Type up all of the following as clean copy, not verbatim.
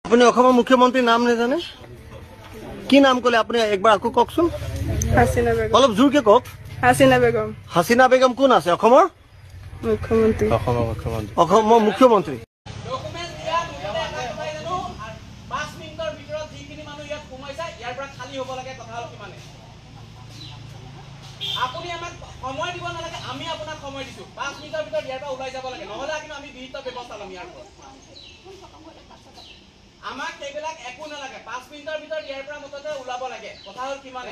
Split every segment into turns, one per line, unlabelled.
আপুনি অসমৰ মুখ্যমন্ত্ৰীৰ নাম নেজানে? কি নাম ক'লে আপুনি একবাৰ আকৌ কওকচোন?
হাসিনা বেগম।
অলপ জোৰকে কওক।
হাসিনা বেগম।
হাসিনা বেগম কোন আছে অসমৰ?
মুখ্যমন্ত্ৰী।
অসমৰ মুখ্যমন্ত্ৰী।
আপুনি আমাক সময় দিব নালাগে, আমি আপোনাক সময় দিছো। 5 মিনিটৰ ভিতৰত ইয়াৰ পৰা ওলাই যাব লাগে, নহলে কিন্তু আমি বিহিত ব্যৱস্থা ল'ম ইয়াৰ পৰা। আমাক সেইবিলাক একো নালাগে, 5 মিনিটৰ ভিতৰত ইয়াৰ পৰা মুঠতে ওলাব লাগে। কথা হ'ল কিমান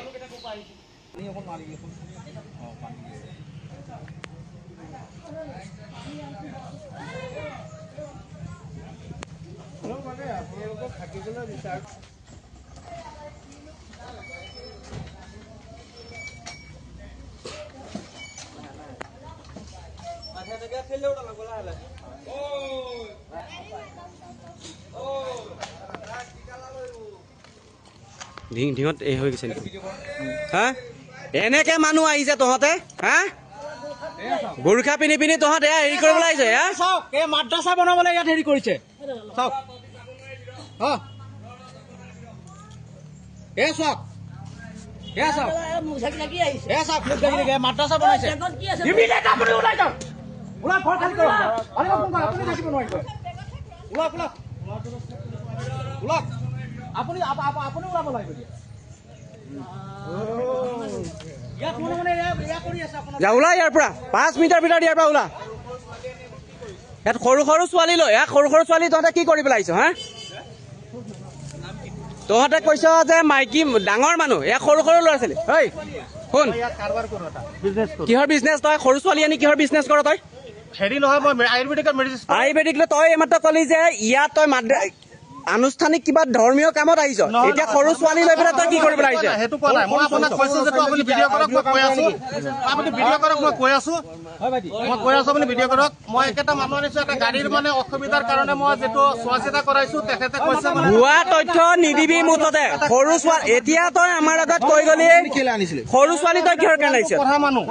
ঢিঙত এই হৈ গৈছে নেকি? হা এনেকে মানুহ আহিছে তহঁতে? হা গোৰ্খা পিন্ধি পিন্ধি তহঁতে হেৰি কৰিবলৈ আহিছে?
চাওক, এই মাদ্ৰাছা বনাবলৈ ইয়াত হেৰি কৰিছে। চাওক মাদ্ৰাছা বনাইছে। আপুনি ওলাব লাগিব।
যা ওলা ইয়াৰ পৰা, 5 মিনিটৰ ভিতৰত ইয়াৰ পৰা ওলা। ইয়াত সৰু সৰু ছোৱালী লৈ, সৰু সৰু ছোৱালী তহঁতে কি কৰি পেলাইছ? হা তহঁতে কৈছ যে মাইকী ডাঙৰ মানুহ, ইয়াক সৰু সৰু ল'ৰা ছোৱালী। ঐ শুন, কিহৰ বিজনেছ তই? সৰু ছোৱালী আনি কিহৰ বিজনেছ কৰ তই?
হেৰি নহয়, মই
আয়ুৰ্বেদিক লৈ তই এইমাত্ৰ কলি যে ইয়াত তই আনুষ্ঠানিক কিবা ধৰ্মীয় কামত আহিছ, এতিয়া সৰু ছোৱালী লৈ পেলাই তই কি কৰিবলৈ আহিছ?
সেইটো কোৱা নাই, মই আপোনাক কৈছো যে আপুনি ভিডিঅ' কৰক। মই কৈ আছো আপুনি ভিডিঅ' কৰক, মই কৈ আছো আপুনি ভিডিঅ' কৰক। মই একেটা মানুহ আনিছো, এটা গাড়ীৰ মানে অসুবিধাৰ কাৰণে মই যিটো চোৱা চিতা কৰাইছো, তেখেতে কৈছে
ভুৱা তথ্য নিদিবি মুঠতে। সৰু ছোৱালী এতিয়া তই আমাৰ আগত কৈ গলি সৰু ছোৱালী তই কিহৰ কাৰণে আহিছ?
পঢ়া মানুহ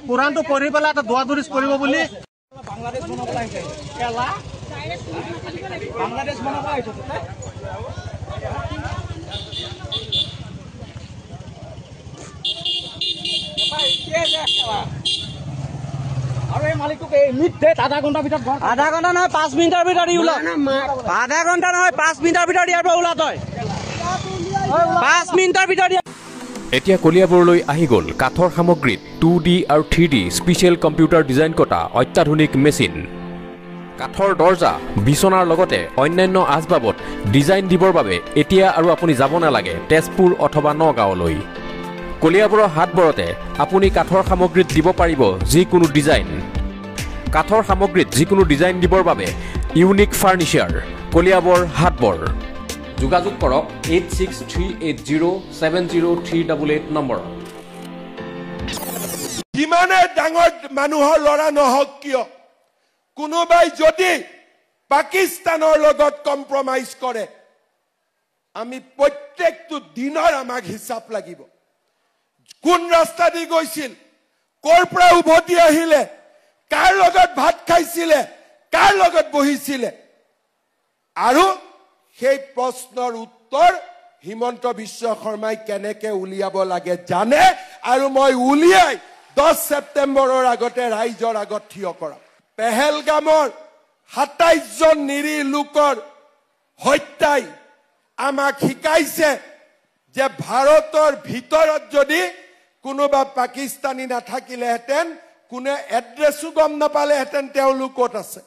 কোৰাণটো পঢ়ি পেলাই এটা দোৱা দৰিচ কৰিব বুলি
বাংলাদেশ বনাবলৈ আহিছে। বাংলাদেশ বনাব আহিছে। আৰু এই মালিকটোক আধা ঘণ্টাৰ ভিতৰত,
আধা ঘণ্টা নহয় 5 মিনিটৰ ভিতৰত ওলা। আধা ঘণ্টা নহয় 5 মিনিটৰ ভিতৰত ইয়াৰ পৰা ওলা তই। 5 মিনিটৰ ভিতৰত।
এতিয়া কলিয়াবৰলৈ আহি গ'ল কাঠৰ সামগ্ৰীত 2D আৰু 3D স্পেচিয়েল কম্পিউটাৰ ডিজাইন কৰা অত্যাধুনিক মেচিন। কাঠৰ দৰ্জা, বিচনাৰ লগতে অন্যান্য আচবাবত ডিজাইন দিবৰ বাবে এতিয়া আৰু আপুনি যাব নালাগে তেজপুৰ অথবা নগাঁৱলৈ। কলিয়াবৰৰ হাটবৰতে আপুনি কাঠৰ সামগ্ৰীত দিব পাৰিব যিকোনো ডিজাইন। কাঠৰ সামগ্ৰীত যিকোনো ডিজাইন দিবৰ বাবে ইউনিক ফাৰ্নিচাৰ, কলিয়াবৰ হাটবৰ। যোগাযোগ কৰক 8638070388 নম্বৰত।
যিমানে ডাঙৰ মানুহৰ ল'ৰা নহওক কিয়, কোনোবাই যদি পাকিস্তানৰ লগত কম্প্ৰমাইজ কৰে, আমি প্ৰত্যেকটো দিনৰ আমাক হিচাপ লাগিব। কোন ৰাস্তা দি গৈছিল, ক'ৰ পৰা উভতি আহিলে, কাৰ লগত ভাত খাইছিলে, কাৰ লগত বহিছিলে, আৰু সেই প্ৰশ্নৰ উত্তৰ হিমন্ত বিশ্ব শৰ্মাই কেনেকে উলিয়াব লাগে জানে। আৰু মই উলিয়াই 10 ছেপ্টেম্বৰৰ আগতে ৰাইজৰ আগত থিয় কৰাম। পেহেলগামৰ 27 জন নিৰীহ লোকৰ হত্যাই আমাক শিকাইছে যে ভাৰতৰ ভিতৰত যদি কোনোবা পাকিস্তানী নাথাকিলেহেঁতেন, কোনে এড্ৰেছো গম নাপালেহেঁতেন তেওঁলোক ক'ত আছে।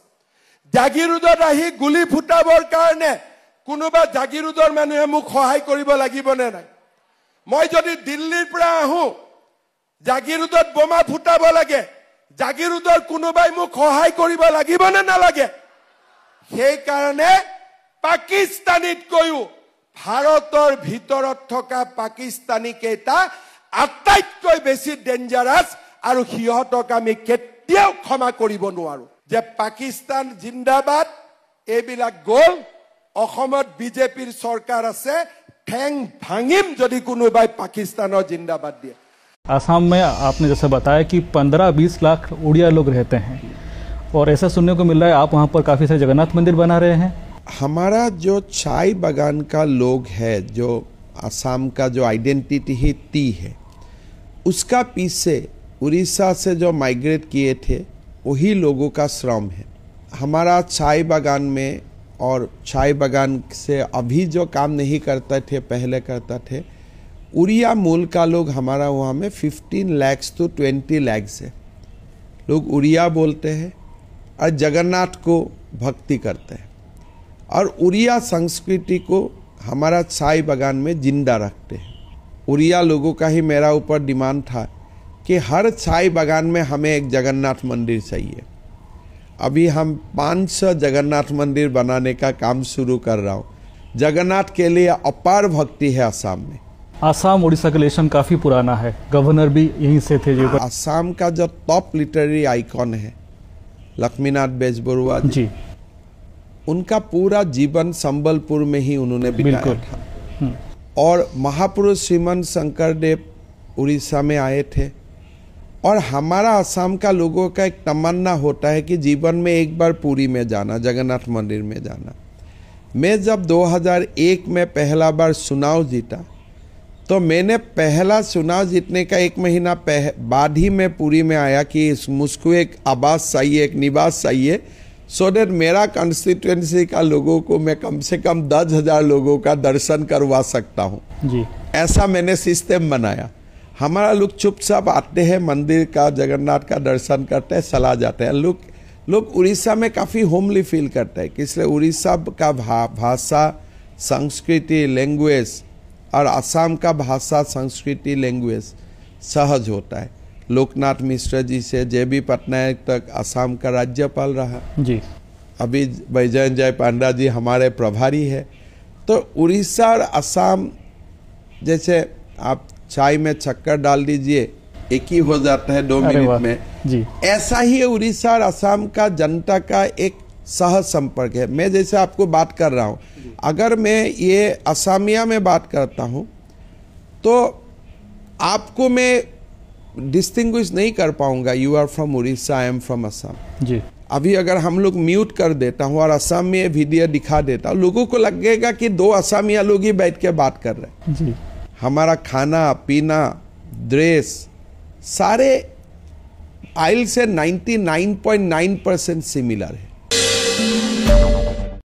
জাগিৰোডত আহি গুলি ফুটাবৰ কাৰণে কোনোবা জাগিৰোডৰ মানুহে মোক সহায় কৰিব লাগিব নে নাই? মই যদি দিল্লীৰ পৰা আহো, জাগিৰোডত বোমা ফুটাব লাগে, জাগিৰোডৰ কোনোবাই মোক সহায় কৰিব লাগিব নে নালাগে? সেইকাৰণে পাকিস্তানীতকৈও ভাৰতৰ ভিতৰত থকা পাকিস্তানী কেইটা আটাইতকৈ বেছি ডেঞ্জাৰাছ, আৰু সিহঁতক আমি কেতিয়াও ক্ষমা কৰিব নোৱাৰো। যে পাকিস্তান জিন্দাবাদ এইবিলাক গ'ল, অসমত বিজেপিৰ চৰকাৰ আছে, ঠেং ভাঙিম যদি কোনোবাই পাকিস্তানৰ জিন্দাবাদ দিয়ে।
आसाम में आपने जैसे बताया कि 15-20 लाख उड़िया लोग रहते हैं और ऐसा सुनने को मिल रहा है आप वहाँ पर काफ़ी सारे जगन्नाथ मंदिर बना रहे हैं।
हमारा जो चाय बागान का लोग है, जो असम का जो आइडेंटिटी ही टी है, उसका पीछे उड़ीसा से जो माइग्रेट किए थे वही लोगों का श्रम है। हमारा चाय बागान में और चाय बागान से अभी जो काम नहीं करते थे पहले करता थे, उड़िया मूल का लोग हमारा वहाँ में 15 लाख to 20 लाख से लोग उड़िया बोलते हैं और जगन्नाथ को भक्ति करते हैं और उड़िया संस्कृति को हमारा चाय बागान में जिंदा रखते हैं। उड़िया लोगों का ही मेरा ऊपर डिमांड था कि हर चाय बागान में हमें एक जगन्नाथ मंदिर चाहिए। अभी हम 500 जगन्नाथ मंदिर बनाने का काम शुरू कर रहा हूँ। जगन्नाथ के लिए अपार भक्ति है असम में।
आसाम उड़ीसा का रिलेशन काफी पुराना है, गवर्नर भी यहीं से थे जो
असम का जो टॉप लिटरेरी आइकॉन है लक्ष्मीनाथ बेजबरुआ जी, उनका पूरा जीवन संबलपुर में ही उन्होंने बिताया था। और महापुरुष श्रीमंत शंकरदेव उड़ीसा में आए थे और हमारा असम का लोगों का एक तमन्ना होता है कि जीवन में एक बार पुरी में जाना, जगन्नाथ मंदिर में जाना। मैं जब 2001 में पहला बार चुनाव जीता तो मैंने पहला चुनाव जीतने का 1 महीना बाद ही मैं पुरी में आया कि मुझको एक आवास चाहिए, एक निवास चाहिए, सो दैट मेरा कंस्टिट्यूएंसी का लोगों को मैं कम से कम 10,000 लोगों का दर्शन करवा सकता हूँ जी। ऐसा मैंने सिस्टम बनाया। हमारा लोग चुपचाप आते हैं मंदिर का, जगन्नाथ का दर्शन करते हैं, चला जाते हैं। लोग उड़ीसा में काफ़ी होमली फील करते हैं, इसलिए उड़ीसा का भाषा, संस्कृति, लैंग्वेज और असम का भाषा, संस्कृति, लैंग्वेज सहज होता है। लोकनाथ मिश्र जी से JB पटनायक तक असम का राज्यपाल रहा जी। अभी बैजयंत पांडा जी हमारे प्रभारी है। तो उड़ीसा और असम, जैसे आप चाय में शक्कर डाल दीजिए एक ही हो जाता है 2 मिनट में जी। ऐसा ही उड़ीसा और असम का जनता का एक सह संपर्क है। मैं जैसे आपको बात कर रहा हूँ, अगर मैं ये असमिया में बात करता हूँ तो आपको मैं डिस्टिंग्विश नहीं कर पाऊंगा, you are from Orissa, I am from Assam ji. अभी अगर हम लोग म्यूट कर देता हूँ और असम में वीडियो दिखा देता हूँ, लोगों को लगेगा कि 2 असमिया लोग ही बैठ के बात कर रहे हैं जी। हमारा खाना पीना, ड्रेस, सारे आइल से 99.9% सिमिलर है।